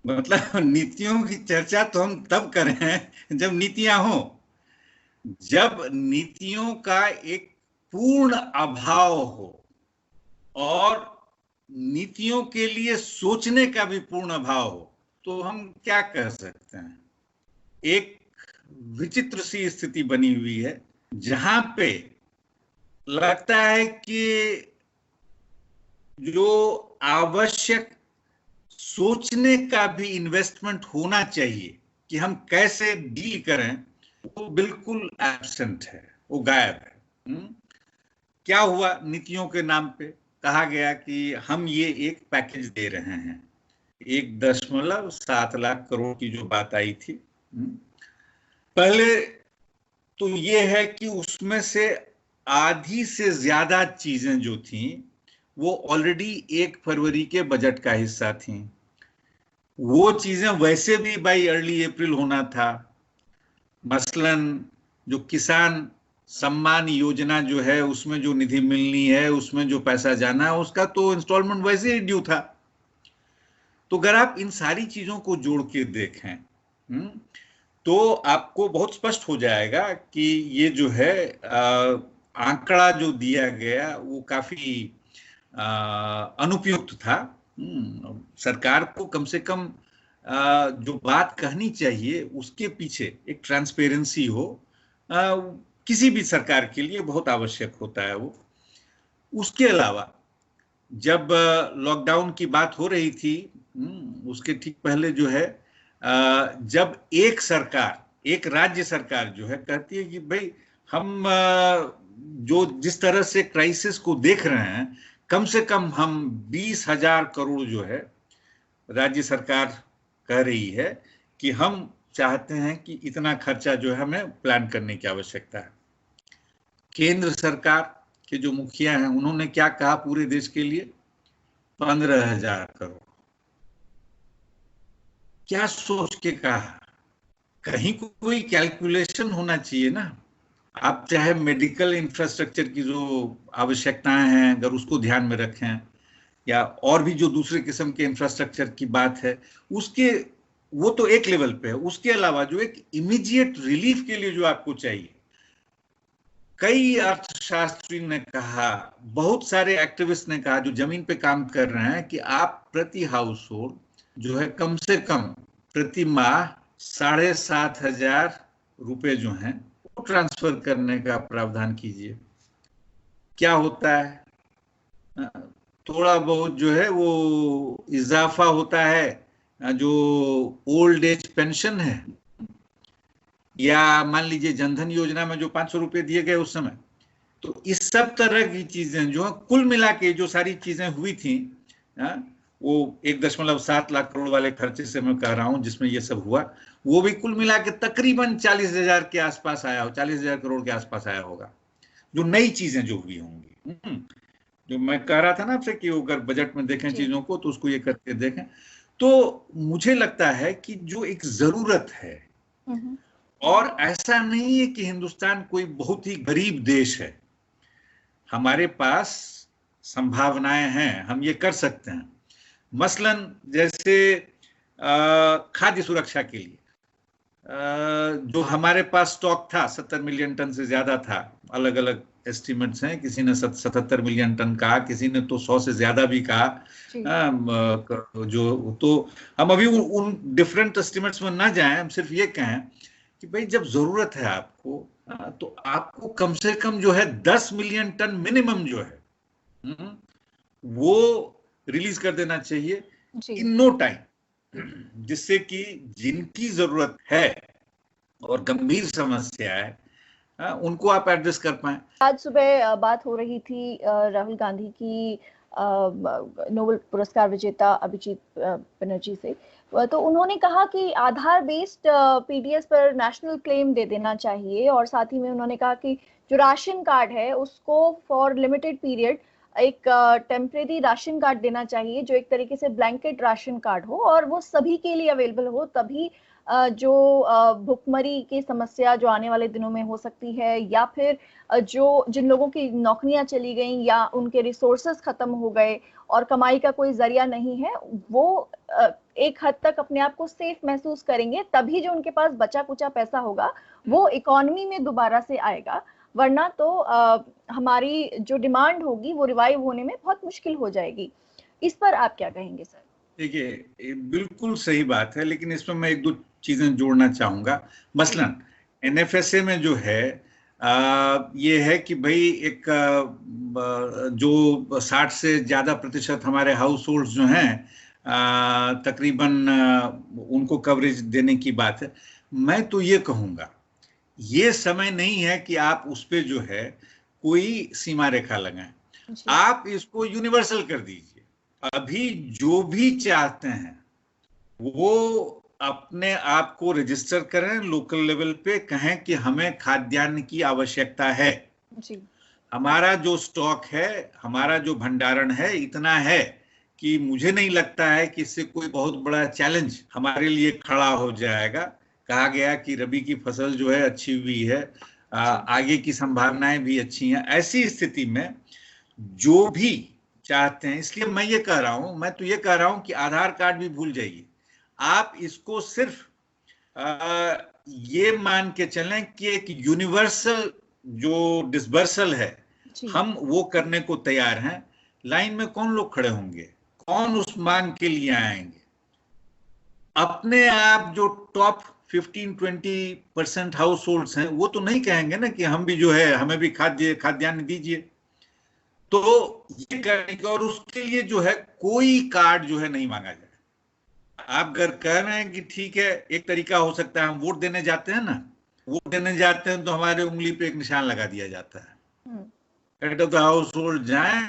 मतलब नीतियों की चर्चा तो हम तब कर रहे हैं जब नीतियां हो। जब नीतियों का एक पूर्ण अभाव हो और नीतियों के लिए सोचने का भी पूर्ण अभाव हो, तो हम क्या कह सकते हैं? एक विचित्र सी स्थिति बनी हुई है जहां पे लगता है कि जो आवश्यक सोचने का भी इन्वेस्टमेंट होना चाहिए कि हम कैसे डील करें, वो बिल्कुल एब्सेंट है, वो गायब है। क्या हुआ? नीतियों के नाम पे कहा गया कि हम ये एक पैकेज दे रहे हैं, 1.7 लाख करोड़ की जो बात आई थी। पहले तो ये है कि उसमें से आधी से ज्यादा चीजें जो थी वो ऑलरेडी 1 फरवरी के बजट का हिस्सा थी। वो चीजें वैसे भी बाई अर्ली अप्रैल होना था। मसलन जो किसान सम्मान योजना जो है, उसमें जो निधि मिलनी है, उसमें जो पैसा जाना है, उसका तो इंस्टॉलमेंट वैसे ही ड्यू था। तो अगर आप इन सारी चीजों को जोड़ के देखें, तो आपको बहुत स्पष्ट हो जाएगा कि ये जो है आंकड़ा जो दिया गया वो काफी अनुपयुक्त था। सरकार को कम से कम जो बात कहनी चाहिए उसके पीछे एक ट्रांसपेरेंसी हो, किसी भी सरकार के लिए बहुत आवश्यक होता है वो। उसके अलावा जब लॉकडाउन की बात हो रही थी, उसके ठीक पहले जो है, जब एक राज्य सरकार जो है कहती है कि भाई हम जो जिस तरह से क्राइसिस को देख रहे हैं, कम से कम हम 20,000 करोड़ जो है, राज्य सरकार कह रही है कि हम चाहते हैं कि इतना खर्चा जो है हमें प्लान करने की आवश्यकता है। केंद्र सरकार के जो मुखिया हैं उन्होंने क्या कहा पूरे देश के लिए? 15,000 करोड़। क्या सोच के कहा? कहीं कोई कैलकुलेशन होना चाहिए ना। आप चाहे मेडिकल इंफ्रास्ट्रक्चर की जो आवश्यकताएं हैं अगर उसको ध्यान में रखें, या और भी जो दूसरे किस्म के इंफ्रास्ट्रक्चर की बात है, उसके वो तो एक लेवल पे है। उसके अलावा जो एक इमीडिएट रिलीफ के लिए जो आपको चाहिए, कई अर्थशास्त्री ने कहा, बहुत सारे एक्टिविस्ट ने कहा जो जमीन पे काम कर रहे हैं, कि आप प्रति हाउस होल्ड जो है कम से कम प्रति माह 7,500 रुपए जो हैं वो ट्रांसफर करने का प्रावधान कीजिए। क्या होता है? थोड़ा बहुत जो है वो इजाफा होता है, जो ओल्ड एज पेंशन है, या मान लीजिए जनधन योजना में जो 500 रुपए दिए गए उस समय। तो इस सब तरह की चीजें जो कुल मिला के जो सारी चीजें हुई थी, वो 1.7 लाख करोड़ वाले खर्चे से मैं कह रहा हूं जिसमें ये सब हुआ, वो भी कुल मिला के तकरीबन 40,000 के आसपास आया हो, 40,000 करोड़ के आसपास आया होगा, जो नई चीजें जो हुई होंगी। जो मैं कह रहा था ना आपसे कि अगर बजट में देखें चीजों को तो उसको ये करके देखें, तो मुझे लगता है कि जो एक जरूरत है, और ऐसा नहीं है कि हिंदुस्तान कोई बहुत ही गरीब देश है, हमारे पास संभावनाएं हैं, हम ये कर सकते हैं। मसलन जैसे खाद्य सुरक्षा के लिए जो हमारे पास स्टॉक था 70 मिलियन टन से ज्यादा था, अलग अलग एस्टिमेट्स हैं, किसी ने 77 मिलियन टन कहा, किसी ने तो 100 से ज्यादा भी कहा। जो तो हम अभी उन डिफरेंट एस्टिमेट्स में ना जाएं, हम सिर्फ ये कहें कि भाई जब जरूरत है आपको, तो आपको कम से कम जो है 10 मिलियन टन मिनिमम जो है वो रिलीज कर देना चाहिए, इन नो टाइम, जिससे कि जिनकी जरूरत है और गंभीर समस्या है उनको आप एड्रेस कर पाए। आज सुबह बात हो रही थी राहुल गांधी की नोबेल पुरस्कार विजेता अभिजीत बनर्जी से, तो उन्होंने कहा कि आधार बेस्ड पीडीएस पर नेशनल क्लेम दे देना चाहिए, और साथ ही में उन्होंने कहा कि जो राशन कार्ड है उसको फॉर लिमिटेड पीरियड एक टेम्परेरी राशन कार्ड देना चाहिए, जो एक तरीके से ब्लैंकेट राशन कार्ड हो और वो सभी के लिए अवेलेबल हो, तभी जो भुखमरी की समस्या जो आने वाले दिनों में हो सकती है, या फिर जो जिन लोगों की नौकरियां चली गई या उनके रिसोर्सेस खत्म हो गए और कमाई का कोई जरिया नहीं है, वो एक हद तक अपने आप को सेफ महसूस करेंगे, तभी जो उनके पास बचा कुचा पैसा होगा वो इकोनॉमी में दोबारा से आएगा, वरना तो हमारी जो डिमांड होगी वो रिवाइव होने में बहुत मुश्किल हो जाएगी। इस पर आप क्या कहेंगे सर? देखिए, बिल्कुल सही बात है, लेकिन इसमें मैं एक दो चीजें जोड़ना चाहूंगा। मसलन एनएफएसए में जो है ये है कि भाई एक जो 60 से ज्यादा प्रतिशत हमारे हाउस होल्ड जो हैं तकरीबन उनको कवरेज देने की बात है। मैं तो ये कहूंगा ये समय नहीं है कि आप उस पे जो है कोई सीमा रेखा लगाएं, आप इसको यूनिवर्सल कर दीजिए। अभी जो भी चाहते हैं वो अपने आप को रजिस्टर करें, लोकल लेवल पे कहें कि हमें खाद्यान्न की आवश्यकता है जी। हमारा जो स्टॉक है, हमारा जो भंडारण है इतना है कि मुझे नहीं लगता है कि इससे कोई बहुत बड़ा चैलेंज हमारे लिए खड़ा हो जाएगा। कहा गया कि रबी की फसल जो है अच्छी हुई है, आगे की संभावनाएं भी अच्छी हैं। ऐसी स्थिति में जो भी चाहते हैं, इसलिए मैं ये कह रहा हूं, मैं तो ये कह रहा हूं कि आधार कार्ड भी भूल जाइए, आप इसको सिर्फ ये मान के चलें कि एक यूनिवर्सल जो डिसबर्सल है हम वो करने को तैयार हैं। लाइन में कौन लोग खड़े होंगे, कौन उस मांग के लिए आएंगे? अपने आप जो टॉप 15-20% हाउस होल्ड्स हैं वो तो नहीं कहेंगे ना कि हम भी जो है हमें भी खाद्यान्न दीजिए। तो ये करने का, और उसके लिए जो है कोई कार्ड जो है नहीं मांगा जाए। आप अगर कह रहे हैं कि ठीक है, एक तरीका हो सकता है, हम वोट देने जाते हैं ना, वोट देने जाते हैं तो हमारे उंगली पे एक निशान लगा दिया जाता है, head of the house hold जाए,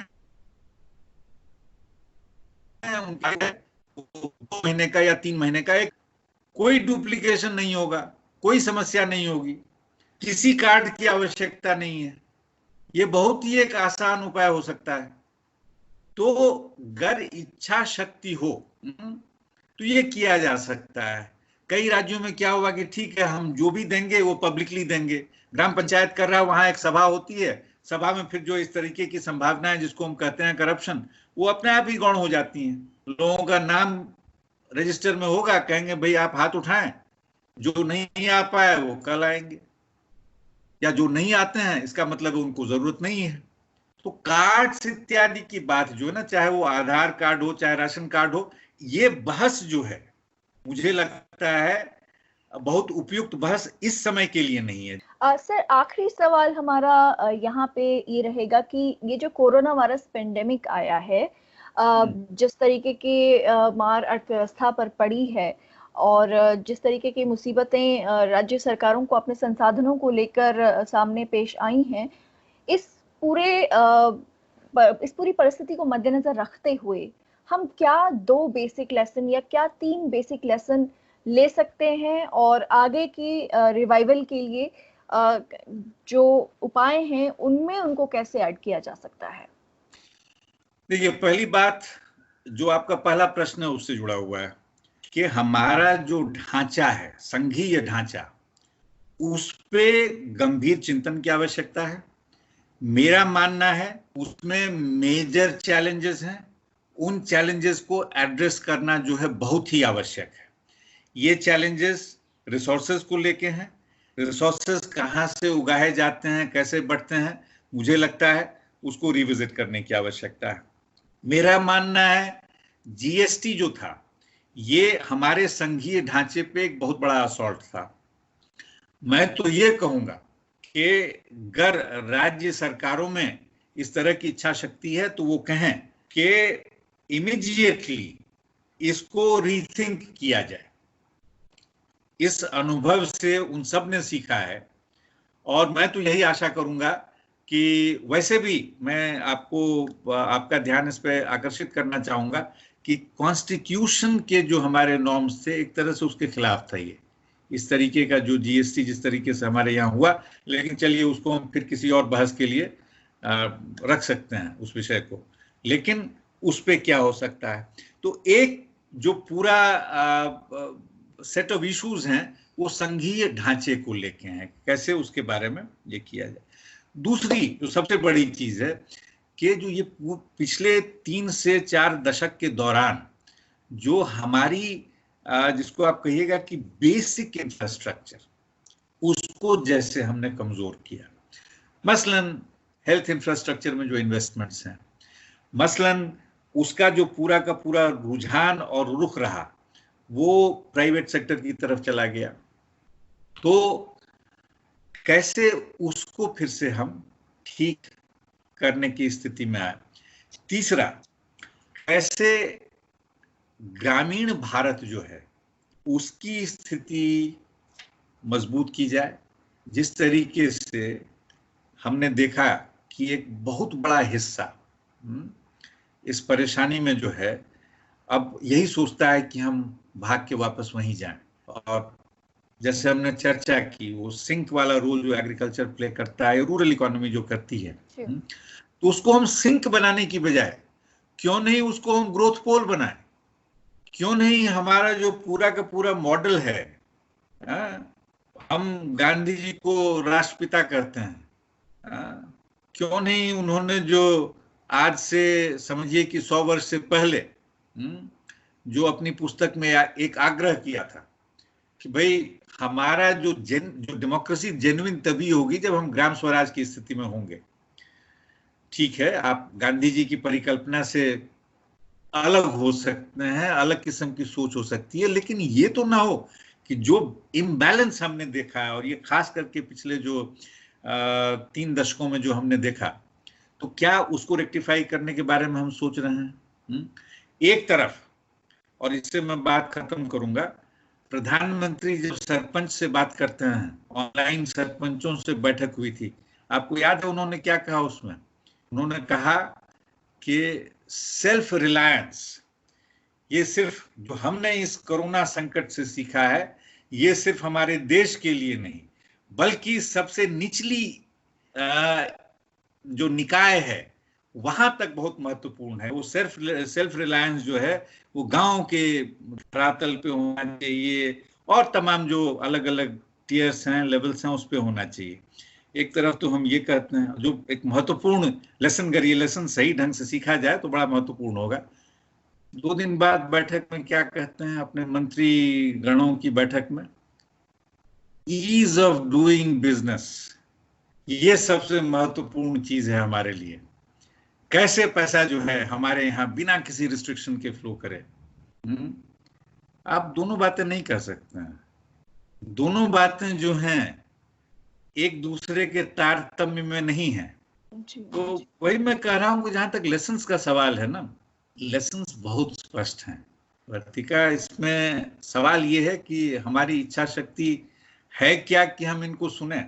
2 महीने का या 3 महीने का, एक कोई डुप्लीकेशन नहीं होगा, कोई समस्या नहीं होगी, किसी कार्ड की आवश्यकता नहीं है। ये बहुत ही एक आसान उपाय हो सकता है। तो अगर इच्छा शक्ति हो तो ये किया जा सकता है। कई राज्यों में क्या होगा कि ठीक है हम जो भी देंगे वो पब्लिकली देंगे, ग्राम पंचायत कर रहा है, वहां एक सभा होती है, सभा में फिर जो इस तरीके की संभावनाएं जिसको हम कहते हैं करप्शन, वो अपने आप ही गौण हो जाती हैं। लोगों का नाम रजिस्टर में होगा, कहेंगे भाई आप हाथ उठाएं, जो नहीं आ पाए वो कल आएंगे, या जो नहीं आते हैं इसका मतलब उनको जरूरत नहीं है। तो कार्ड्स इत्यादि की बात जो है ना, चाहे वो आधार कार्ड हो चाहे राशन कार्ड हो, ये बहस जो है मुझे लगता है बहुत उपयुक्त बहस इस समय के लिए नहीं है। सर, आखिरी सवाल हमारा यहाँ पे ये रहेगा कि ये जो कोरोना वायरस पेंडेमिक आया है, जिस तरीके के मार अर्थव्यवस्था पर पड़ी है और जिस तरीके की मुसीबतें राज्य सरकारों को अपने संसाधनों को लेकर सामने पेश आई हैं, इस पूरी परिस्थिति को मद्देनजर रखते हुए हम क्या 2 बेसिक लेसन या क्या 3 बेसिक लेसन ले सकते हैं, और आगे की रिवाइवल के लिए जो उपाय हैं उनमें उनको कैसे ऐड किया जा सकता है? देखिए, पहली बात जो आपका पहला प्रश्न है उससे जुड़ा हुआ है कि हमारा जो ढांचा है, संघीय ढांचा, उस पे गंभीर चिंतन की आवश्यकता है। मेरा मानना है उसमें मेजर चैलेंजेस हैं, उन चैलेंजेस को एड्रेस करना जो है बहुत ही आवश्यक है। ये चैलेंजेस रिसोर्सेज को लेके हैं, रिसोर्सेज कहाँ से उगाए जाते हैं, कैसे बढ़ते हैं, मुझे लगता है उसको रिविजिट करने की आवश्यकता है। मेरा मानना है जीएसटी जो था ये हमारे संघीय ढांचे पे एक बहुत बड़ा असॉल्ट था। मैं तो ये कहूंगा कि अगर राज्य सरकारों में इस तरह की इच्छा शक्ति है तो वो कहें कि इमीडिएटली इसको रीथिंक किया जाए। इस अनुभव से उन सब ने सीखा है, और मैं तो यही आशा करूंगा कि वैसे भी मैं आपका ध्यान इस पे आकर्षित करना चाहूंगा कि कॉन्स्टिट्यूशन के जो हमारे नॉर्म्स थे, एक तरह से उसके खिलाफ था ये, इस तरीके का जो जीएसटी जिस तरीके से हमारे यहाँ हुआ। लेकिन चलिए उसको हम फिर किसी और बहस के लिए रख सकते हैं उस विषय को, लेकिन उस पे क्या हो सकता है। तो एक जो पूरा सेट ऑफ इश्यूज हैं वो संघीय ढांचे को लेके हैं, कैसे उसके बारे में ये किया जाए। दूसरी जो सबसे बड़ी चीज है कि जो ये पिछले 3 से 4 दशक के दौरान जो हमारी जिसको आप कहिएगा कि बेसिक इंफ्रास्ट्रक्चर, उसको जैसे हमने कमजोर किया, मसलन हेल्थ इंफ्रास्ट्रक्चर में जो इन्वेस्टमेंट्स हैं, मसलन उसका जो पूरा का पूरा रुझान और रुख रहा वो प्राइवेट सेक्टर की तरफ चला गया, तो कैसे उसको फिर से हम ठीक करने की स्थिति में आए। तीसरा, कैसे ग्रामीण भारत जो है उसकी स्थिति मजबूत की जाए। जिस तरीके से हमने देखा कि एक बहुत बड़ा हिस्सा इस परेशानी में जो है अब यही सोचता है कि हम भाग के वापस वहीं जाएं, और जैसे हमने चर्चा की वो सिंक वाला रोल जो एग्रीकल्चर प्ले करता है, रूरल इकोनॉमी जो करती है, तो उसको हम सिंक बनाने की बजाय क्यों नहीं उसको हम ग्रोथ पोल बनाएं। क्यों नहीं हमारा जो पूरा का पूरा मॉडल है, हम गांधी जी को राष्ट्रपिता कहते हैं, क्यों नहीं उन्होंने जो आज से समझिए कि 100 वर्ष से पहले जो अपनी पुस्तक में एक आग्रह किया था कि भाई हमारा जो डेमोक्रेसी जेन्युइन तभी होगी जब हम ग्राम स्वराज की स्थिति में होंगे। ठीक है, आप गांधी जी की परिकल्पना से अलग हो सकते हैं, अलग किस्म की सोच हो सकती है, लेकिन ये तो ना हो कि जो इम्बैलेंस हमने देखा है, और ये खास करके पिछले जो 3 दशकों में जो हमने देखा, तो क्या उसको रेक्टिफाई करने के बारे में हम सोच रहे हैं। एक तरफ, और इससे मैं बात खत्म करूंगा, प्रधानमंत्री जब सरपंच से बात करते हैं, ऑनलाइन सरपंचों से बैठक हुई थी, आपको याद है उन्होंने क्या कहा उसमें? उन्होंने कहा कि सेल्फ रिलायंस, ये सिर्फ जो हमने इस कोरोना संकट से सीखा है, ये सिर्फ हमारे देश के लिए नहीं बल्कि सबसे निचली जो निकाय है वहां तक बहुत महत्वपूर्ण है। वो सेल्फ रिलायंस जो है वो गांव के धरातल पे होना चाहिए, और तमाम जो अलग अलग टीयर्स हैं, लेवल्स हैं, उस पे होना चाहिए। एक तरफ तो हम ये कहते हैं, जो एक महत्वपूर्ण लेसन, अगर ये लेसन सही ढंग से सीखा जाए तो बड़ा महत्वपूर्ण होगा। 2 दिन बाद बैठक में क्या कहते हैं अपने मंत्री गणों की बैठक में? ईज ऑफ डूइंग बिजनेस, ये सबसे महत्वपूर्ण चीज है हमारे लिए। कैसे पैसा जो है हमारे यहाँ बिना किसी रिस्ट्रिक्शन के फ्लो करे। आप दोनों बातें नहीं कर सकते हैं, दोनों बातें जो हैं एक दूसरे के तारतम्य में नहीं है। तो वही मैं कह रहा हूं कि जहां तक लेसन्स का सवाल है ना, लेसन्स बहुत स्पष्ट हैं वर्तिका। इसमें सवाल ये है कि हमारी इच्छा शक्ति है क्या कि हम इनको सुने।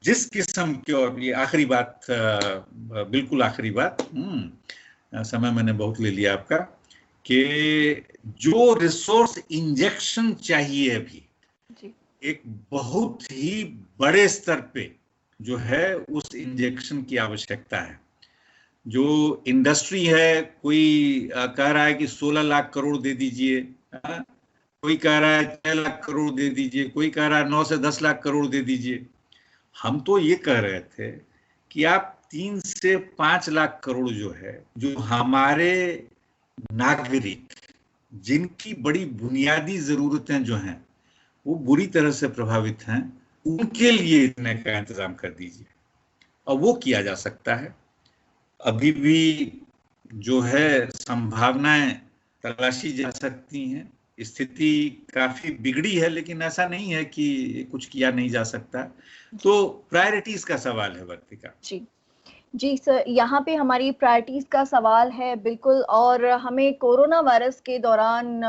जिस किस्म के, और ये आखिरी बात, बिल्कुल आखिरी बात, समय मैंने बहुत ले लिया आपका, कि जो रिसोर्स इंजेक्शन चाहिए अभी एक बहुत ही बड़े स्तर पे जो है उस इंजेक्शन की आवश्यकता है। जो इंडस्ट्री है, कोई कह रहा है कि 16 लाख करोड़ दे दीजिए, कोई कह रहा है 6 लाख करोड़ दे दीजिए, कोई कह रहा है 9 से 10 लाख करोड़ दे दीजिए। हम तो ये कह रहे थे कि आप 3 से 5 लाख करोड़ जो है, जो हमारे नागरिक जिनकी बड़ी बुनियादी जरूरतें जो हैं वो बुरी तरह से प्रभावित हैं, उनके लिए इतने का इंतजाम कर दीजिए। और वो किया जा सकता है। अभी भी जो है संभावनाएं तलाशी जा सकती हैं। स्थिति काफी बिगड़ी है, लेकिन ऐसा नहीं है कि कुछ किया नहीं जा सकता। तो प्रायोरिटीज का सवाल है वर्तिका। जी, जी सर, यहाँ पे हमारी प्रायोरिटीज का सवाल है बिल्कुल। और हमें कोरोना वायरस के दौरान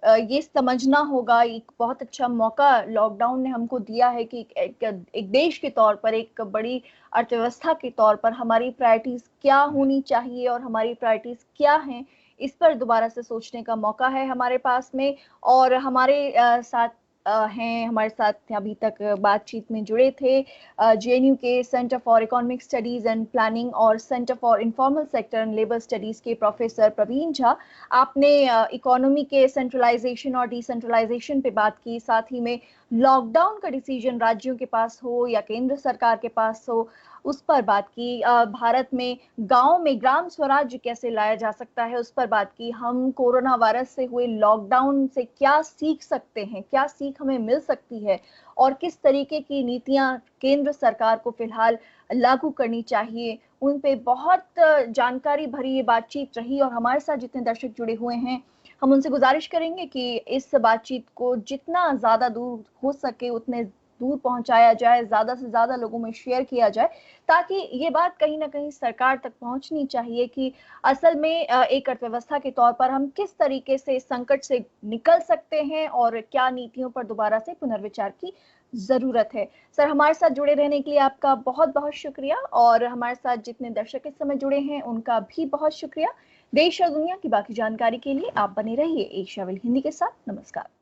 ये समझना होगा, एक बहुत अच्छा मौका लॉकडाउन ने हमको दिया है कि एक देश के तौर पर, एक बड़ी अर्थव्यवस्था के तौर पर हमारी प्रायोरिटीज क्या होनी चाहिए और हमारी प्रायोरिटीज क्या हैं, इस पर दोबारा से सोचने का मौका है हमारे पास में। और हमारे साथ हैं, हमारे साथ अभी तक बातचीत में जुड़े थे जेएनयू के centre for economic studies and planning और centre for informal sector and labour studies के प्रोफेसर प्रवीण झा। आपने इकोनॉमी के सेंट्रलाइजेशन और डिसेंट्रलाइजेशन पे बात की, साथ ही में लॉकडाउन का डिसीजन राज्यों के पास हो या केंद्र सरकार के पास हो, उस पर बात की। भारत में गांव में ग्राम स्वराज्य कैसे लाया जा सकता है, उस पर बात की। हम कोरोना वायरस से हुए लॉकडाउन से क्या सीख सकते हैं, क्या सीख हमें मिल सकती है, और किस तरीके की नीतियां केंद्र सरकार को फिलहाल लागू करनी चाहिए, उन पे बहुत जानकारी भरी ये बातचीत रही। और हमारे साथ जितने दर्शक जुड़े हुए हैं, हम उनसे गुजारिश करेंगे कि इस बातचीत को जितना ज्यादा दूर हो सके उतने दूर पहुंचाया जाए, ज्यादा से ज्यादा लोगों में शेयर किया जाए, ताकि ये बात कहीं ना कहीं सरकार तक पहुंचनी चाहिए कि असल में एक अर्थव्यवस्था के तौर पर हम किस तरीके से इस संकट से निकल सकते हैं और क्या नीतियों पर दोबारा से पुनर्विचार की जरूरत है। सर, हमारे साथ जुड़े रहने के लिए आपका बहुत बहुत शुक्रिया, और हमारे साथ जितने दर्शक इस समय जुड़े हैं उनका भी बहुत शुक्रिया। देश और दुनिया की बाकी जानकारी के लिए आप बने रहिए एशिया वर्ल्ड हिंदी के साथ। नमस्कार।